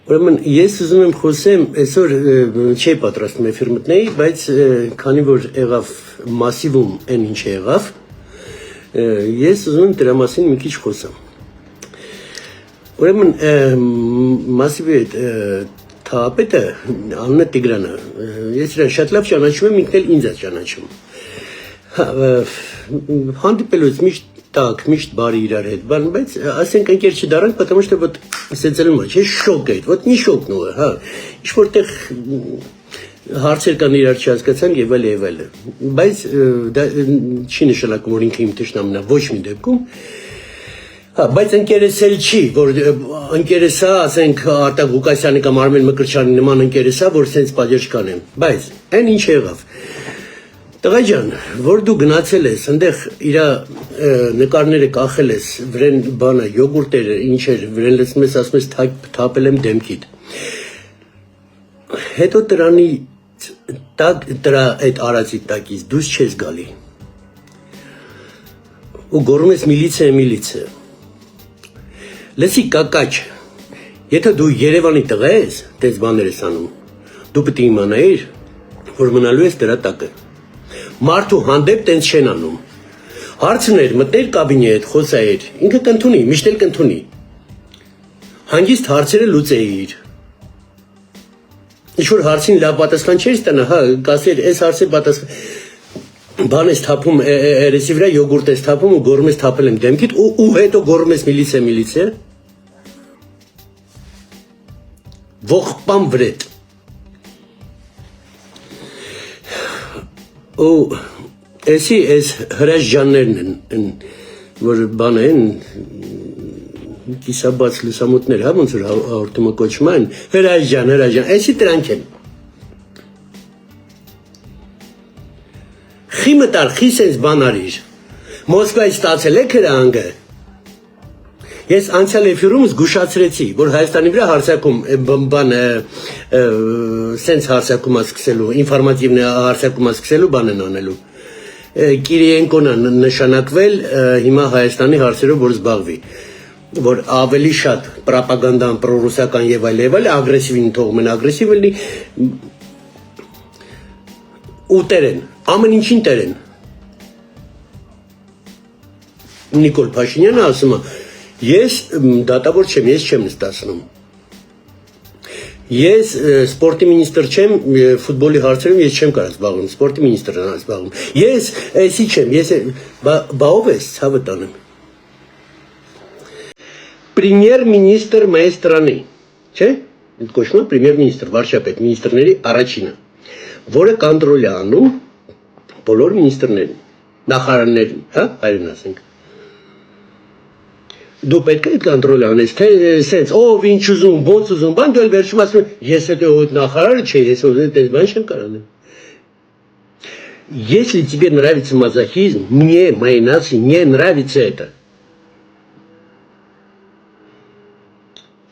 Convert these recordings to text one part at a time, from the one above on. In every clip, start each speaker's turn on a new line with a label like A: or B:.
A: Ուրեմն ես ուզում եմ խոսեմ, այսօր չի պատրաստում էֆիր մտնեի, բայց քանի որ եղավ մասիվում այն ինչ եղավ, ես ուզում եմ դրա մասին մի քիչ խոսամ։ Ուրեմն մասիվի թափետը անունը Տիգրանը, ես իրան շատ լավ ճանաչում եմ, ինքն էլ ինձ է ճանաչում։ Հանդիպելուց միշտ բարի իրար հետ, բայց ասենք ընկեր չդարանք, потому что вот սեցելում է, չէ, շոկ է, вот մի շոկն ու, հա, ինչ որտեղ հարցեր կան իրար չհասկացան եւ այլ, բայց դա չի նշանակում, որ ինքը իմ թշնամն է, ոչ մի դեպքում, հա, բայց ընկերս էլ չի, որ ընկերս է, ասենք Արտակ Ղուկասյանի կամ Արմեն Մկրտչյանի նման ընկերս է, որ սենց պատժ կանեմ, բայց այն ինչ եղավ։ Տղա ջան, որ դու գնացել ես, այնտեղ իր նկարները կախել ես, վրեն բանը, յոգուրտերը, ինչեր, վրեն լցնում ես, ասում ես թափել եմ դեմքիդ։ Հետո դրանի դրա այդ արածի տակից դուրս չես գալի։ Ու գոռում ես միլիցիա։ Լսի կակաչ, եթե դու Երևանի տղա ես, տես բաներ ես անում, դու պետք է իմանայիր, որ մնալու ես դրա տակը։ Մարդու հանդեպ տենց չեն անում։ Հարցներ, մտներ կաբինետ, խոսայր, ինքը կընդունի, միշտ էլ կընդունի։ Հանգիստ հարցերը լուծեիր։ Ինչ-որ հարցին լավ պատասխան չես տանա, հա, կասեր, այս հարցի պատասխան, բան ես թափում, երեսի վրա յոգուրտ ես թափում ու գոռում ես թափել եմ դեմքիդ, ու հետո գոռում ես միլիցիա։ Ողբան վրետ։ Ու էսի էս հրաժյաններն են, որ բան են, կիսաբաց լուսամուտներ, հա, ոնց որ հաղորդումը կոչում են, հրաժյան, էսի դրանք են։ Խի մտար, խի սենց բան արիր, Մոսկվայից ստացել եք հրանգը։ Ես անցյալ էֆիրում զգուշացրեցի, որ Հայաստանի վրա հարցակում, բան, սենց հարցակում ասկսելու, ինվորմատիվ հարցակում ասկսելու բան են անելու։ Կիրիենկոն է նշանակվել հիմա Հայաստանի հարցերով, որ զբաղվի, որ ավելի շատ պրոպագանդան, պրոռուսական եւ այլ, ագրեսիվին թողում են, ագրեսիվ լինի, ու տերեն, ամեն ինչին տերեն։ Նիկոլ Փաշինյանը ասում է, ես դատավոր չեմ, ես չեմ նստացնում։ Ես սպորտի մինիստրը չեմ, ֆուտբոլի հարցերում ես չեմ կարող զբաղվում, սպորտի մինիստրն է զբաղվում։ Ես էսի չեմ, ես բա ով ես, ցավը տանեմ։ Պրեմիեր-մինիստր մեծ страны, չէ՞։ Կոչվում է պրեմիեր-մինիստր, վարչապետ, մինիստրների առաջինը, որը կոնտրոլ է անում բոլոր մինիստրներին, նախարարներին, հա, հայերեն ասենք։ Դու պետք է կոնտրոլ անես, թե սենց, ով ինչ ուզում, ոնց ուզում, բան դու էլ վերջում ասում, ես это նախարարը չէ, ես это բան չեմ կարող անել։ Если тебе нравится мазохизм, мне, моей нации, не нравится это.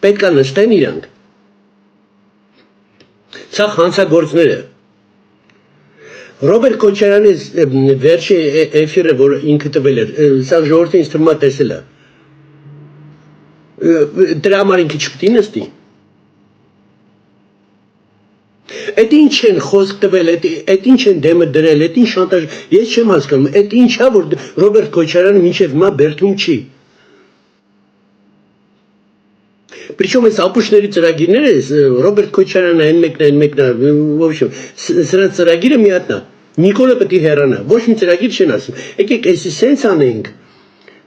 A: Պետք է նստեն իրանք։ Սա հանցագործներ է։ Ռոբերտ Քոչարյանի վերջի էֆիրը, որ ինքը տվել էր, սա ժողովրդը ինձ թվում է տեսել է։ Դրա համար ինքը չպետք է նստի։ Այդ ինչ են խոսք տվել, այդ ինչ են դեմը դրել, այդ ինչ շանտաժ, ես չեմ հասկանում, այդ ինչա որ Ռոբերտ Քոչարյանը մինչև հիմա բերդում չի։ Причем այս ապուշների ծրագիրները, Ռոբերտ Քոչարյանը այն մեկն է, в общем, սրանց ծրագիրը մի հատն է։ Նիկոլը պետք է հեռանա, ոչ մի ծրագիր չեն ասում։ Եկեք էսի սենց անենք,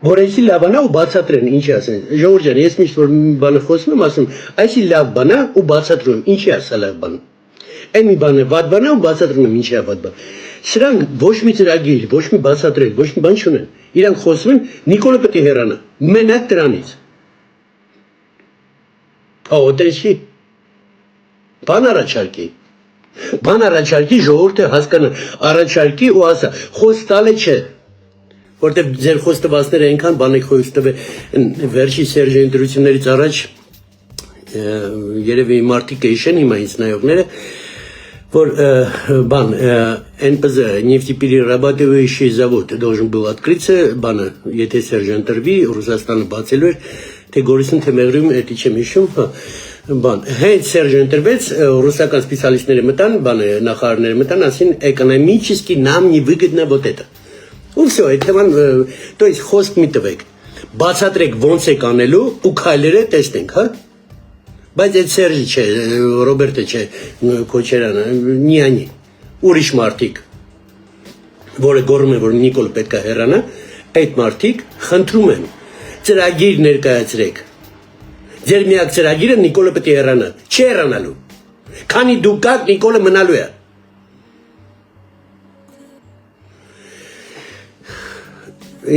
A: որ էսի լավ բանա ու բացատրեն, ինչ ասեն։ Ժողովուրդ ջան, ես միշտ որ բանը խոսում եմ, ասում, այսի լավ բանա ու բացատրում, ինչի է սա լավ բան։ Այն մի բան է, վատ բան է ու բացատրում եմ, ինչի է վատ բան։ Սրանք ոչ մի ծրագիր, ոչ մի բացատրել, ոչ մի բան չունեն։ Իրանք խոսում են, Նիկոլը պետք է հեռանա։ Մենակ դրանից։ Օտեսի բան առաջարկի ժողովուրդը հասկանա, առաջարկի ու ասա, խոսք տալը չէ, որտեղ ձեր խոստվածները այնքան բան եք խոսք տվել, վերջի Սերժի ընտրություններից առաջ երևի մարդիկ էիշեն հիմա ինձ նայողները, որ բան, НПЗ, нефтеперерабатывающий завод должен был открыться, բանը, եթե Սերժ ընտրվի, Ռուսաստանը բացելու էր, թե Գորիսն թե Մեղրիում, էդի չեմ հիշում, Բան, հենց Սերժը ընտրվեց, ռուսական սպեցիալիստները մտան, նախարարները մտան, ասին էկոնոմически нам не выгодно вот это։ Ու всё, այդ թեման, то есть խոսք մի տվեք։ Բացատրեք ոնց եք անելու ու քայլերը տեսնենք, հա։ Բայց այդ Սերժը չէ, Ռոբերտը չէ, Քոչարյանը, նյանի, ուրիշ մարդիկ, որը գոռում են, որ Նիկոլ պետք է հեռանա, այդ մարդիկ խնդրում են, ծրագիր ներկայացրեք։ Ձեր միակ ծրագիրը Նիկոլը պետք է հեռանա, չի հեռանալու։ Քանի դուք կաք, Նիկոլը մնալու է։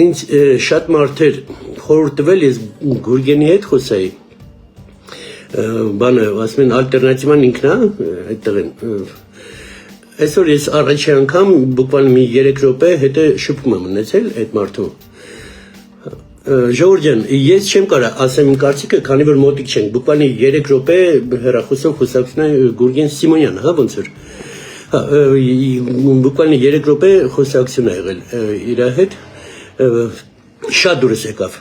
A: Ինձ շատ մարդեր խորհուրդ տվել, ես Գուրգենի հետ խոսայի։ Բանը, ասում են ալտերնատիվան ինքն է, այդտեղ են։ Այսօր ես առաջի անգամ բուկվալ մի 3 րոպե հետո շփում եմ ունեցել այդ մարդու։ Ժողովուրդ ջան, ես չեմ կարա ասեմ իմ կարծիքը, քանի որ մոտիկ չենք, բուկվալի 3 րոպե հեռախոսով խոսակցություն է Գուրգեն Սիմոնյանը, հա ոնց որ։ Հա, բուկվալի 3 րոպե խոսակցություն է եղել իր հետ, շատ դուրս եկավ։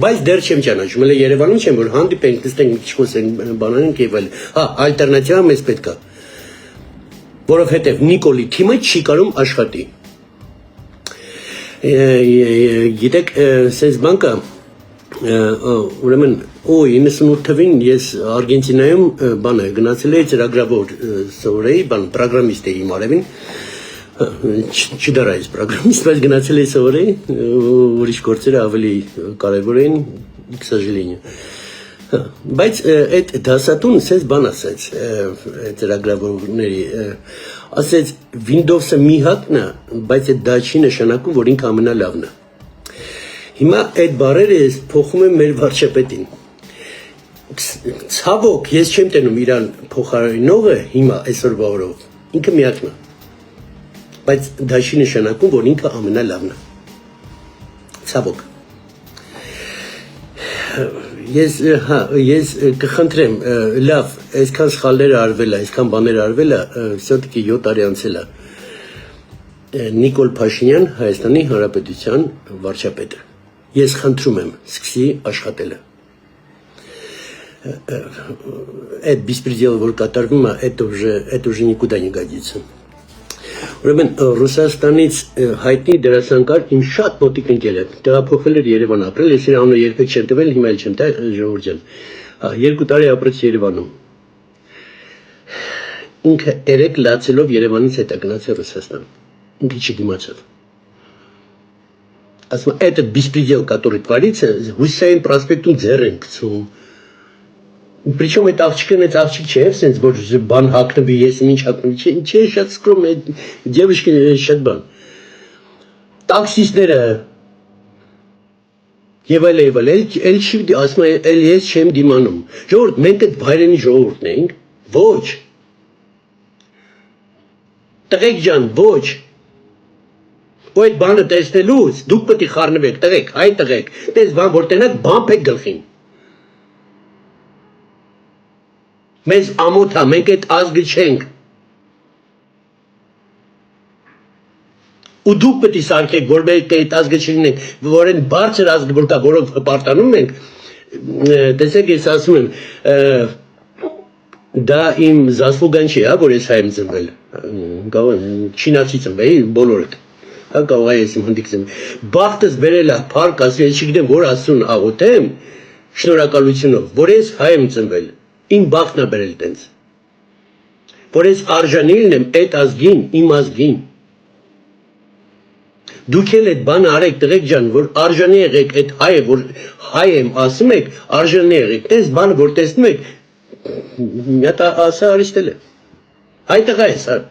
A: Բայց դեռ չեմ ճանաչում, հələ Երևանում չեմ, որ հանդիպենք, նստենք, մի քիչ խոսենք, բանանենք եւ այլ։ Հա, ալտերնատիվա մեզ պետք է։ Որովհետեւ Նիկոլի թիմը չի կարող աշխատի։ Գիտեք, սենց բանկը, ուրեմն, 98 թվին ես Արգենտինայում բանը գնացել էի ծրագրավոր սովորեի, բան, պրոգրամիստ էի իմ արևին, չդարա ես պրոգրամիստ, բայց գնացել էի սովորեի, ուրիշ գործերը ավելի կարևոր էին, к сожалению։ Բայց այդ դասատուն սենց բան ասեց ծրագրավորների, ասեց Windows-ը մի հատն է, բայց այդ դա չի նշանակում, որ ինքը ամենալավն է։ Հիմա այդ բառերը ես փոխում եմ մեր վարչապետին։ Ցավոք, ես չեմ տենում իրան փոխարինողը հիմա այսօրվա օրով, ինքը միակն է։ Բայց դա չի նշանակում, որ ինքը ամենալավն է։ Ցավոք։ Ես կխնդրեմ, լավ, այսքան սխալներ արվել է, այսքան բաներ արվել է, все-таки 7 տարի անցել է։ Նիկոլ Փաշինյան, Հայաստանի Հանրապետության վարչապետը։ Ես խնդրում եմ, սկսի աշխատելը։ Այդ беспредел, որ կատարվում է, это уже никуда не годится։ Ուրեմն Ռուսաստանից հայտնի դերասանկար իմ շատ մոտիկ ընկեր է, տեղափոխվել էր Երևան ապրել, ես իր անունը երբեք չեմ տվել, հիմա էլ չեմ տա, ժողովուրդ ջան։ 2 տարի ապրեց Երևանում։ Ինքը 3 լացելով Երևանից հետո գնացել Ռուսաստան։ Ինքը չդիմացավ։ Ասում է, этот беспредел, который творится, Հուսեյն проспектում ձեռ են գցում։ Причем это աղջիկ չէ, սենց որ բան հակնվի, ես ինչ հակնվի, չէ, շատ սկրում է, девочки շատ բան։ Տաքսիստները եւ այլ, էլ չի ասում է, էլ ես չեմ դիմանում։ Ժողովուրդ, մենք այդ վայրենի ժողովուրդն ենք, ոչ։ Տղեկ ջան, ոչ։ Ու այդ բանը տեսնելուց դուք պետք է խառնվեք, տղեկ, հայ տղեկ, տես բան որ տենակ բամբ եք գլխին։ Մեզ ամոթ է, մենք այդ ազգը չենք։ Ու դուք պետք է սարքեք, որ մենք այդ ազգը չլինենք, որ այն բարձր ազգը որ կա, որով հպարտանում ենք, տեսեք ես ասում եմ, դա իմ զասլուգան չի, հա, որ ես հայ եմ ծնվել, չինացի ծնվել, բոլորդ, հա, կարող է ես իմ հնդիկ ծնվել, բախտս բերել է, փառք ասում, ես չգիտեմ, որ ասուն աղոթեմ, շնորհակալությունով, որ ես հայ եմ ծնվել, իմ բախտն է բերել տենց, որ ես արժանի լինեմ այդ ազգին, իմ ազգին, դուք էլ այդ բանը արեք տղեկ ջան, որ արժանի եղեք այդ հայը, որ հայ եմ ասում եք, արժանի եղեք, տես բանը, որ տեսնում եք, մի հատ ասա արիստել է, հայ տղա ես, հա։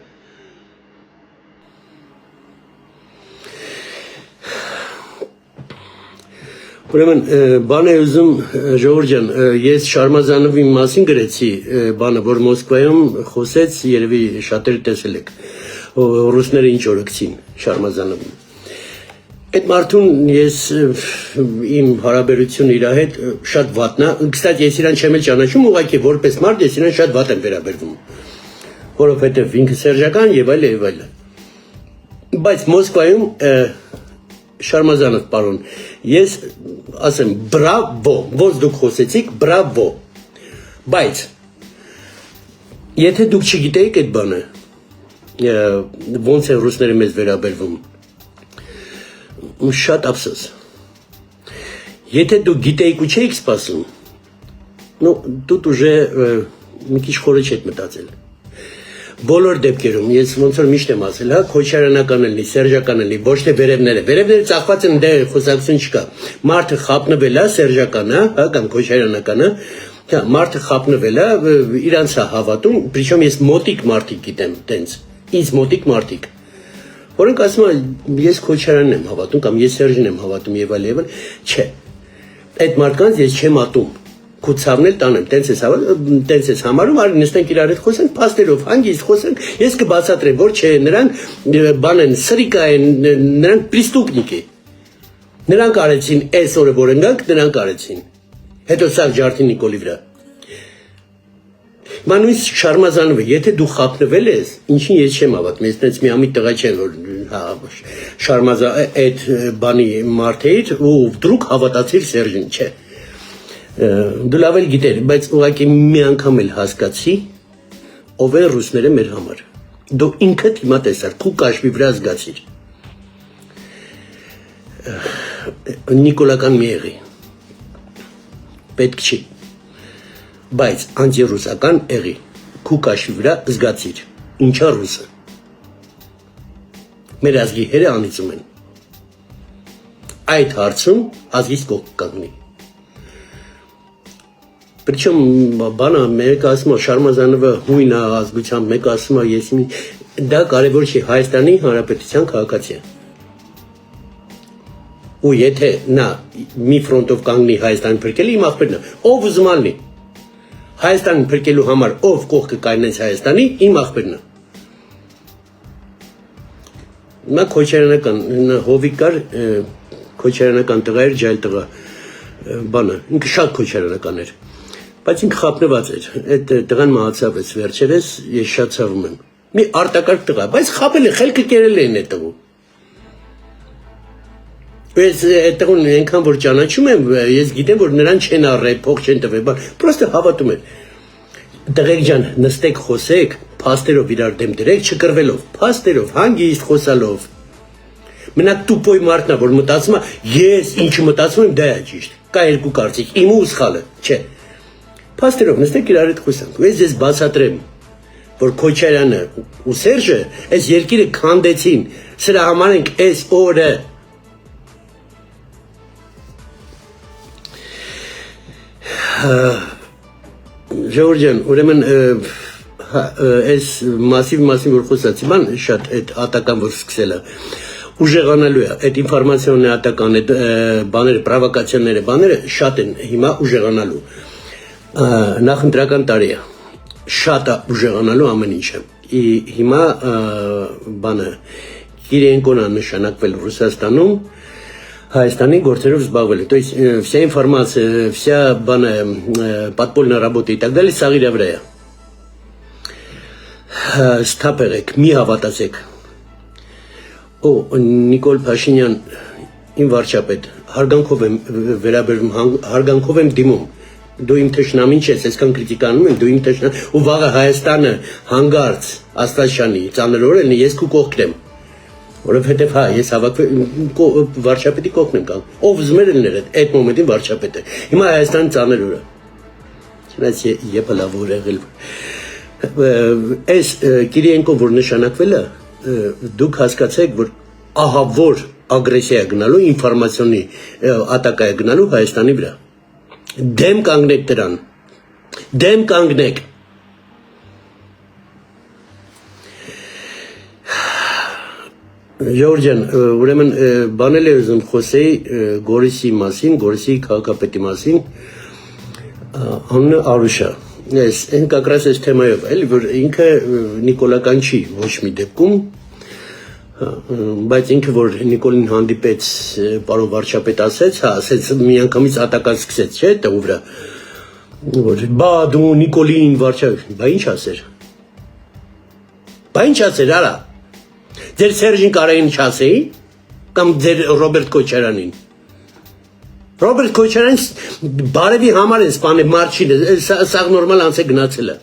A: Ուրեմն, բան է ուզում, ժողովուրդ ջան, ես Շարմազանովի մասին գրեցի բանը, որ Մոսկվայում խոսեց, երևի շատերը տեսել եք, ռուսները ինչ օրգցին Շարմազանովին։ Այդ մարդուն ես իմ հարաբերությունը իր հետ շատ վատնա, կստատ ես իրան չեմ էլ ճանաչում, ուղղակի որպես մարդ ես իրան շատ վատ եմ վերաբերվում, որովհետև ինքը սերժական եւ այլ։ Բայց Մոսկվայում Շարմազանով պարոն, ես ասեմ բրավո, ոնց դուք խոսեցիք, բրավո, բայց Եթե դուք չգիտեիք այդ բանը, ոնց են ռուսները մեզ վերաբերվում, շատ ափսոս։ Եթե դուք գիտեիք ու չէիք սպասում, դուք ուժե մի քիչ խորը չեք մտածել։ Բոլոր դեպքերում, ես ոնց որ միշտ եմ ասել, հա, քոչարանական լինի, սերժական լինի, ոչ թե վերևները։ Վերևները ծախված են, դե խոսակցություն չկա։ Մարդը խապնվել է, սերժականը, հա, կամ քոչարանականը, մարդը խապնվել է, իրանց է հավատում, причем ես մոտիկ մարդիկ գիտեմ, տենց, ինձ մոտիկ մարդիկ, որոնք ասում են, ես քոչարանն եմ հավատում, կամ ես սերժին եմ հավատում եւ այլ, չէ, այդ մարդկանց ես չեմ ատում, քուցավնել տանեմ, տենց ես համարում, արի նստենք իրար հետ խոսենք, փաստերով, հանգիստ խոսենք, ես կբացատրեմ, որ չէ, նրանք բան են, սրիկա են, նրանք պրիստուպնիկ է, նրանք արեցին այս օրը, որ ընկանք, նրանք արեցին, հետո սա ջարդի Նիկոլի վրա։ Մանույս Շարմազանովը, եթե դու խապնվել ես, ինչին ես չեմ հավատում, ես տենց մի ամիտ տղա չեմ, որ Շարմազան այդ բանի մարդեից ու դրուկ հավատացիր Սերժին, չէ։ Դու լավ էլ գիտեր, բայց ուղղակի մի անգամ էլ հասկացի, ով են ռուսները մեր համար։ Դու ինքդ հիմա տեսար, քու կաշվի վրա զգացիր։ Նիկոլական մի եղի։ Պետք չի, բայց անտիրուսական եղի, քու կաշվի վրա զգացիր, ինչա ռուսը։ Մեր ազգի հերը անիծում են։ Այդ հարցում ազգից կողք կանգնի։ Причем բանը մեկը ասում է Շարմազանովը հույն է ազգությամբ, մեկը ասում է ես դա կարևոր չի, Հայաստանի Հանրապետության քաղաքացի է։ Ու եթե նա մի ֆրոնտով կանգնի Հայաստանի փրկելի, իմ աղբերն է, ով ուզում ալնի, Հայաստանի փրկելու համար ով կողքը կայնեց Հայաստանի, իմ աղբերն է։ Նա քոչարանական հովիկ կար, քոչարանական տղա էր, ջայլ տղա, բանը, ինքը շատ քոչարանական էր, բայց ինքը խապնված էր, այդ տղան մահացավ ես վերջերես, ես շատ ցավում եմ, մի արտակարգ տղա, բայց խապել է, խելքը կերել են այդ տղու։ Ես այդ տղուն այնքան որ ճանաչում եմ, ես գիտեմ, որ նրան չեն առել, փող չեն տվել, պրոստը հավատում են։ Տղեկ ջան, նստեք, խոսեք, փաստերով իրար դեմ դրեք, չկռվելով, փաստերով, հանգիստ խոսալով։ Մենակ տուպոյ մարդն է, որ մտածում է, ես ինչը մտածում եմ, դա է ճիշտ։ Կա երկու կարծիք, իմը ու սխալը, չէ։ Փաստերով նստեք իրար հետ խոսանք։ Ես ես բացատրեմ, որ Քոչարյանը ու Սերժը այս երկիրը քանդեցին, սրա համար ենք այս օրը Ժորժյան, ուրեմն այս մասիվ որ խոսացի, ման շատ այդ ատական որ սկսել է, ուժեղանալու է, այդ ինվորմացիոնն է ատական, այդ բաները, պրովոկացիաները, բաները շատ են հիմա ուժեղանալու, նախընտրական տարի է, շատ է ուժեղանալու ամեն ինչը, հիմա բանը, Կիրիենկոն է նշանակվել Ռուսաստանում, Հայաստանի գործերով զբաղվել, то есть вся информация, вся подпольная работа и так далее սաղ իրա վրա է։ Ստապեղեք, մի հավատացեք։ Նիկոլ Փաշինյան, իմ վարչապետ, հարգանքով եմ վերաբերվում, հարգանքով եմ դիմում։ Դու իմ թշնամին չես, այսքան կրիտիկանում եմ, դու իմ թշնամին, ու վաղը Հայաստանը հանգարց Աստվածյանի ծանրորեն ես քու կողքն եմ։ Որովհետև հա, ես վարչապետի կողքն եմ կանգ, ով ուզում էր լիներ այդ մոմենտին վարչապետ է, հիմա Հայաստանի ծանր օրը, չնայած եփը լավ որ եղել, այս Կիրիենկոն որ նշանակվել է, դուք հասկացեք, որ ահա որ ագրեսիա է գնալու, ինվորմացիոնի ատակա է գնալու Հայաստանի վրա, դեմ կանգնեք դրան, դեմ կանգնեք, Ժորժյան, ուրեմն բանել է ուզում խոսեի Գորիսի մասին, Գորիսի քաղաքապետի մասին, անունը Արուշա, են կակրաս այս թեմայով, էլի, որ ինքը նիկոլական չի ոչ մի դեպքում, բայց ինքը որ Նիկոլին հանդիպեց պարոն վարչապետ ասեց, հա, ասեց մի անգամից ատական սկսեց, չէ, տղու վրա, որ բա դու Նիկոլին վարչապետ, բա ինչ ասեր, արա, ձեր Սերժին կարային չասեի, կամ ձեր Ռոբերտ Քոչարյանին, Ռոբերտ Քոչարյանին բարևի համար են սպանել մարդ չի, սաղ նորմալ անց է գնացել է,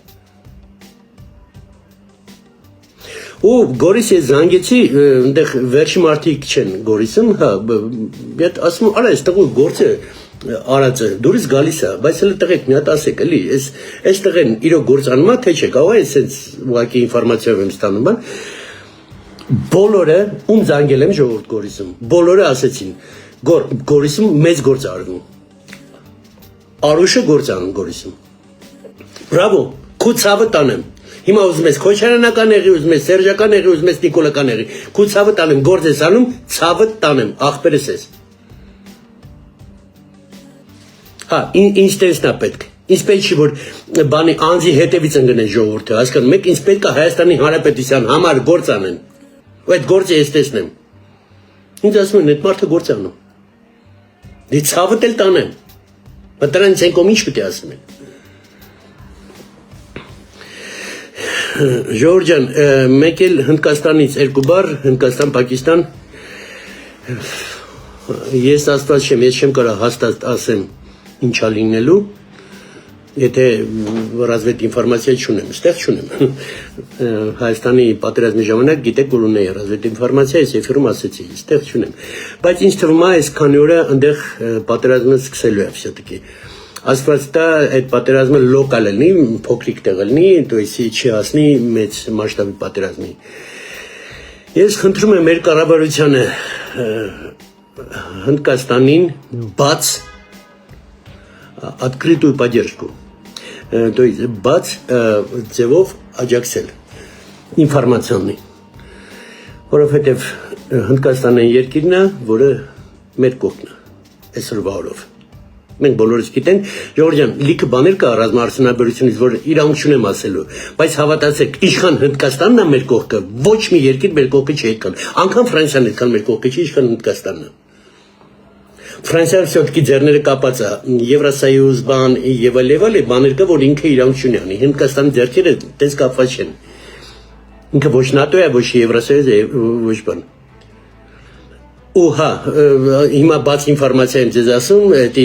A: Ու Գորիս ես զանգեցի, այնտեղ վերջի մարդիկ չեն Գորիսում, հա, այդ ասում արա այս տղու գործը արածը դուրս գալիս է, բայց հələ տղեկ մի հատ ասեք, էլի, այս տղեն իրոք գործ անում է, թե չէ, կարող է այսպես ուղղակի ինֆորմացիա եմ ստանում, բան։ Բոլորը ում զանգել եմ ժողովուրդ Գորիսում, բոլորը ասեցին, Գորիսում մեծ գործ արվում։ Արուշը գործ անում Գորիսում։ Բրավո, քո ցավը տանեմ։ Հիմա ուզում ես Քոչարյանական եղի, ուզում ես Սերժական եղի, ուզում ես Նիկոլական եղի։ Քո ցավը տանեմ, գործ ես անում, ցավը տանեմ, ախպերս ես։ Հա, ինձ տեսնա պետք։ Ինձ պետք չի որ բանի անձի հետևից ընկնեն ժողովուրդը, հասկանում եք, ինձ պետք է Հայաստանի Հանրապետության համար գործ անեն։ Ու այդ գործը ես տեսնեմ։ Ինձ ասում են, այդ մարդը գործ անում։ Դե ցավը տել տանեմ։ Դրանից են կոմ ինչ պետք է ասում են։ Ժողովուրդ ջան, մեկ էլ Հնդկաստանից երկու բառ, Հնդկաստան, Պակիստան։ Ես աստված չեմ, ես չեմ կարող հաստատ ասեմ ինչա լինելու, եթե ռազմետ ինֆորմացիա չունեմ, ստեղ չունեմ։ Հայաստանի պատերազմի ժամանակ գիտեք որ ունեի ռազմետ ինֆորմացիա, ես էֆիրում ասեցի, ստեղ չունեմ։ Բայց ինձ թվում է այս քանի օրը այնտեղ պատերազմը սկսելու է все-таки։ Աստված տա այդ պատերազմը լոկալ լինի, փոքրիկ տեղ լինի, то есть չի հասնի մեծ մասշտաբի պատերազմի։ Ես խնդրում եմ մեր կառավարությանը Հնդկաստանին բաց открытую поддержку, то есть բաց ձևով աջակցել ինֆորմացիոնի, որովհետև Հնդկաստանը երկիրն է, որը մեր կողքն է, այսօրվա օրով։ Մենք բոլորս գիտենք, Ժողովուրդ ջան, լիքը բաներ կա ռազմաարդյունաբերությունից, որ իրանք չունեմ ասելու, բայց հավատացեք, ինչքան Հնդկաստանն է մեր կողքը, ոչ մի երկիր մեր կողքը չի այդքան, անգամ Ֆրանսիան այդքան մեր կողքը չի, ինչքան Հնդկաստանն է։ Ֆրանսիան все-таки ձեռները կապած է, Եվրոսոյուզ բան եւ այլ բաներ կա, որ ինքը իրանք չունի անի, Հնդկաստանի ձեռքերը տես կապված չեն։ Ինքը ոչ ՆԱՏՕ է, ոչ Եվրոսոյուզ է, ոչ բան։ Ու հա, հիմա բաց ինֆորմացիա եմ ձեզ ասում, դա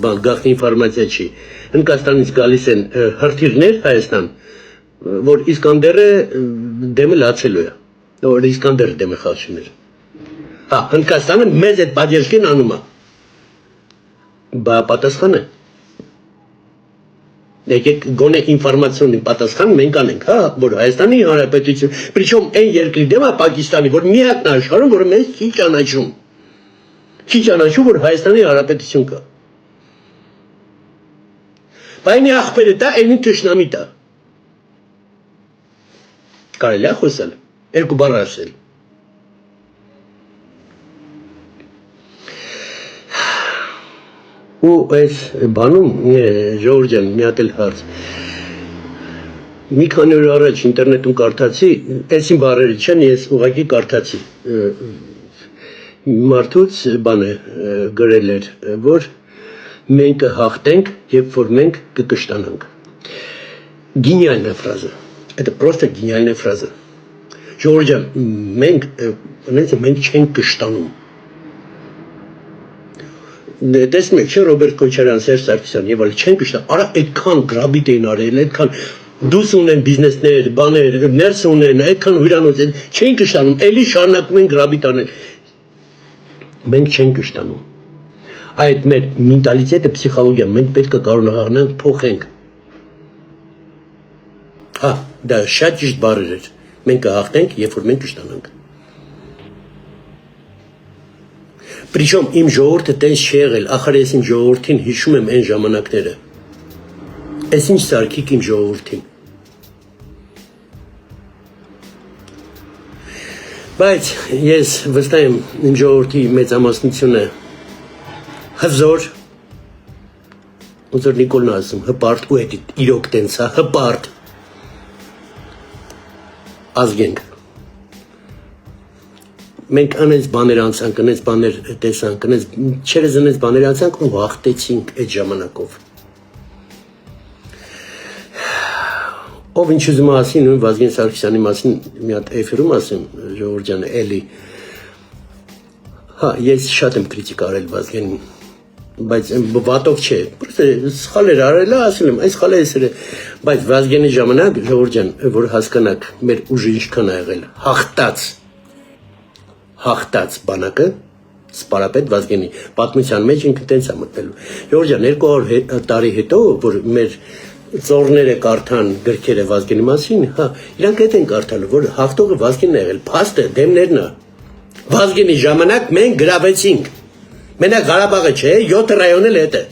A: բան գաղտնի ինֆորմացիա չի։ Հնդկաստանից գալիս են հրթիռներ Հայաստան, որ Իսկանդերը դեմը լացելու է, որ Իսկանդերը դեմը խաղչուներ։ Հա, Հնդկաստանը մեզ այդ պատերազմին անում է։ Բա պատասխան է։ Եկեք գոնե ինֆորմացիոնի պատասխան մենք անենք, հա, որ Հայաստանի Հանրապետություն, причем այն երկրի դեմ է Պակիստանի, որ միակն է աշխարհում, որը մեզ չի ճանաչում։ Չի ճանաչում, որ Հայաստանի Հանրապետություն կա։ Բայց ախպերը դա այնի թշնամի դա։ Կարելի է խոսել, երկու բառ ասել։ Ու այս բանում Ժողովուրդ ջան, մի հատ էլ հարց։ Մի քանի օր առաջ ինտերնետում կարդացի, այսին բառերը չեն, ես ուղղակի կարդացի։ Մարդուց բան է գրել էր, որ մենք կհաղթենք, երբ որ մենք կկշտանանք։ Гениальная фраза. Это просто гениальная фраза. Ժողովուրդ ջան, մենք չենք կշտանում։ Տեսնում եք, չէ՞ Ռոբերտ Քոչարյան, Սերժ Սարգսյան եւ այլ չեն կշտա, արա այդքան գրաբիտ էին արել, այդքան դուս ունեն բիզնեսներ, բաներ, ներս ունեն, այդքան հյուրանոց, չեն կշտանում, էլի շարունակում են գրաբիտ անել։ Մենք չենք կշտանում։ Այդ մեր մենտալիտետը, պսիխոլոգիան, մենք պետք է կարողանանք փոխենք։ Հա, դա շատ ճիշտ բառեր էր։ Մենք կհաղթենք, երբ որ մենք կշտանանք։ Причем իմ ժողովուրդը տես չի եղել, ախր ես իմ ժողովրդին հիշում եմ այն ժամանակները։ Այս ինչ սարքիկ իմ ժողովրդին։ Բայց ես վստահ եմ իմ ժողովրդի մեծամասնությունը հզոր, ոնց որ Նիկոլն ասում, հպարտ ու այդ իրոք տենց է, հպարտ ազգենք։ Մենք անենց բաներ անցանք, անենց բաներ տեսանք, անենց չերեզ անենց բաներ անցանք ու հաղթեցինք այդ ժամանակով։ Ով ինչ ուզում ասի, նույն Վազգեն Սարգսյանի մասին մի հատ էֆիրում ասեմ, Ժողովուրդ ջան, էլի։ Հա, ես շատ եմ քրիտիկ արել Վազգենին, բայց վատով չէ, պրոստը սխալ էր արել, ասել եմ, այս սխալ է էսերը, բայց Վազգենի ժամանակ, Ժողովուրդ ջան, որ հասկանաք, մեր ուժը ինչքան ա եղել, հաղթած բանակը, սպարապետ Վազգենի, պատմության մեջ ինքը տենց ա մտնելու։ Ժողովուրդ ջան, 200 տարի հետո, որ մեր ծորները կարդան գրքերը Վազգենի մասին, հա, իրանք հետ են կարդալու, որ հաղթողը Վազգենն ա եղել, փաստը, դեմներն ա։ Վազգենի ժամանակ մենք գրավեցինք։ Մենակ Ղարաբաղը չէ, 7 ռայոն էլ հետ է։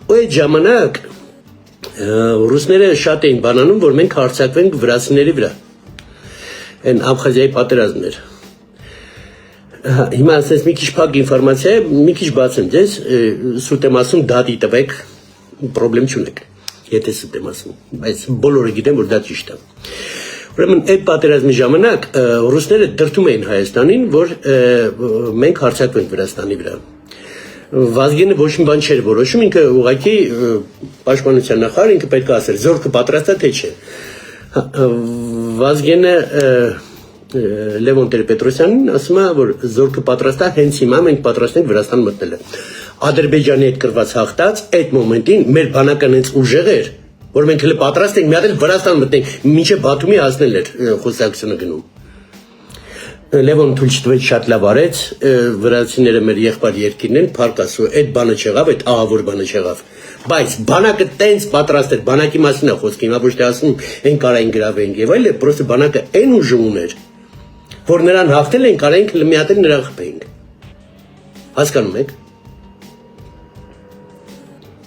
A: Ու այդ ժամանակ ռուսները շատ էին բանանում, որ մենք հարձակվենք վրացիների վրա։ Այն Աբխազիայի պատերազմն էր։ Հիմա ասես մի քիչ փակ ինֆորմացիա է, մի քիչ բացեմ ձեզ, սուտ եմ ասում դատի տվեք, պրոբլեմ չունեք, եթե սուտ եմ ասում, բայց բոլորը գիտեն, որ դա ճիշտ է։ Ուրեմն այդ պատերազմի ժամանակ ռուսները դրդում էին Հայաստանին, որ մենք հարձակվենք Վրաստանի վրա։ Վազգենը ոչ մի բան չէր որոշում, ինքը ուղղակի պաշտպանության նախարար, ինքը պետք է ասեր, զորքը պատրաստ է թե չէ։ Վազգենը Լևոն Տեր-Պետրոսյանին ասում է, որ զորքը պատրաստ է, հենց հիմա մենք պատրաստ ենք Վրաստան մտնելը։ Ադրբեջանի հետ կրված հաղթած այդ մոմենտին մեր բանակն հենց ուժեղ էր, որ մենք հենց պատրաստ ենք մի հատ էլ Վրաստան մտնենք, մինչև Բաթումի հասնել էր խոսակցությունը գնում։ Լևոն թույլ չտվեց, շատ լավ արեց, վրացիները մեր եղբայր երկիրն են, փառք Աստծո, այդ բանը չեղավ, այդ ահավոր բանը չեղավ։ Բայց բանակը տենց պատրաստ էր, բանակի մասին է խոսքը, հիմա ոչ թե ասում են կարային գրավենք եւ այլ, պրոստը բանակը այն ուժ ուներ, որ նրան հաղթել են, կարայինք մի հատ էլ նրան խփենք։ Հասկանում եք։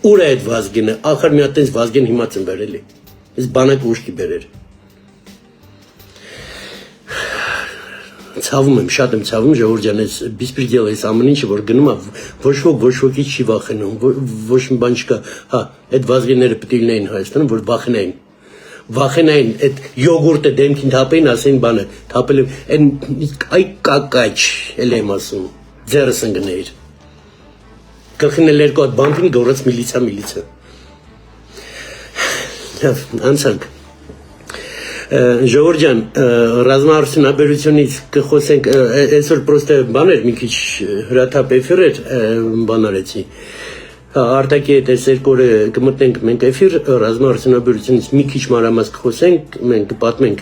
A: Ուր է այդ Վազգենը, ախր մի հատ տենց Վազգեն հիմա ծնվեր էլի։ Այս բանակը ուշքի բերեր։ Ցավում եմ, շատ եմ ցավում, Ժողովուրդ ջան, այս բիսպրիդել այս ամեն ինչը որ գնում է, ոչ ոքի չի վախենում, ոչ մի բան չկա։ Հա, այդ Վազգենները պետք է լինեին Հայաստանում, որ վախենային։ Վախենային, այդ յոգուրտը դեմքին թափեին, ասեն բանը, թափել են, այ կակաչ, էլ եմ ասում, ձեռս ընկներ։ Գլխին էլ երկու հատ բամբին գորած միլիցա։ Անցանք։ Ժողովուրդ ջան, ռազմաարդյունաբերությունից կխոսենք, այսօր պրոստը բան էր, մի քիչ հրաթափ էֆիր էր, բան արեցի։ Արտակի հետ այս երկու օրը կմտնենք մենք էֆիր, ռազմաարդյունաբերությունից մի քիչ մանրամասն կխոսենք, մենք կպատմենք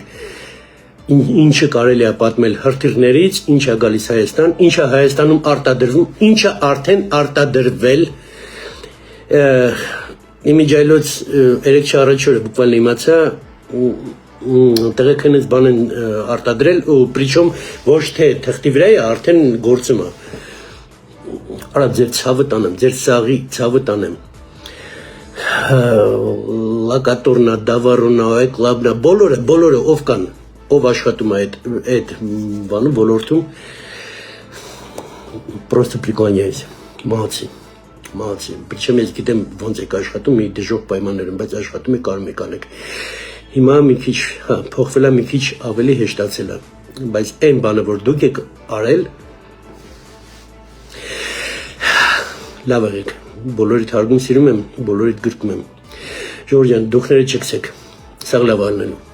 A: ինչը կարելի է պատմել հրթիռներից, ինչ է գալիս Հայաստան, ինչ է Հայաստանում արտադրվում, ինչ է արդեն արտադրվել։ Իմիջայլոց 3 առաջ օրը բուկվալն իմացա տեղեքնից բան են արտադրել ու պրիչոմ ոչ թե թղթի վրա է, արդեն գործում է։ Արա ձեր ցավը տանեմ, ձեր սաղի ցավը տանեմ։ Լակատորնա, դավարոնա, էկլաբնա, բոլորը ով կան, ով աշխատում է այդ բանը ոլորտում, պրոստը պրիկլանյա ես, մահացի, պրիչեմ ես գիտեմ ոնց եք աշխատում, մի դժող պայմաններում, բայց աշխատում է կարում եք անեք։ Հիմա մի քիչ, փոխվել է մի քիչ ավելի հեշտացել է, բայց այն բանը, որ դուք եք արել, լավ եղեք, բոլորիդ հարգում սիրում եմ, բոլորիդ գրկում եմ։ Ժողովուրդ ջան, դուքները չքսեք, սաղ լավ անելու։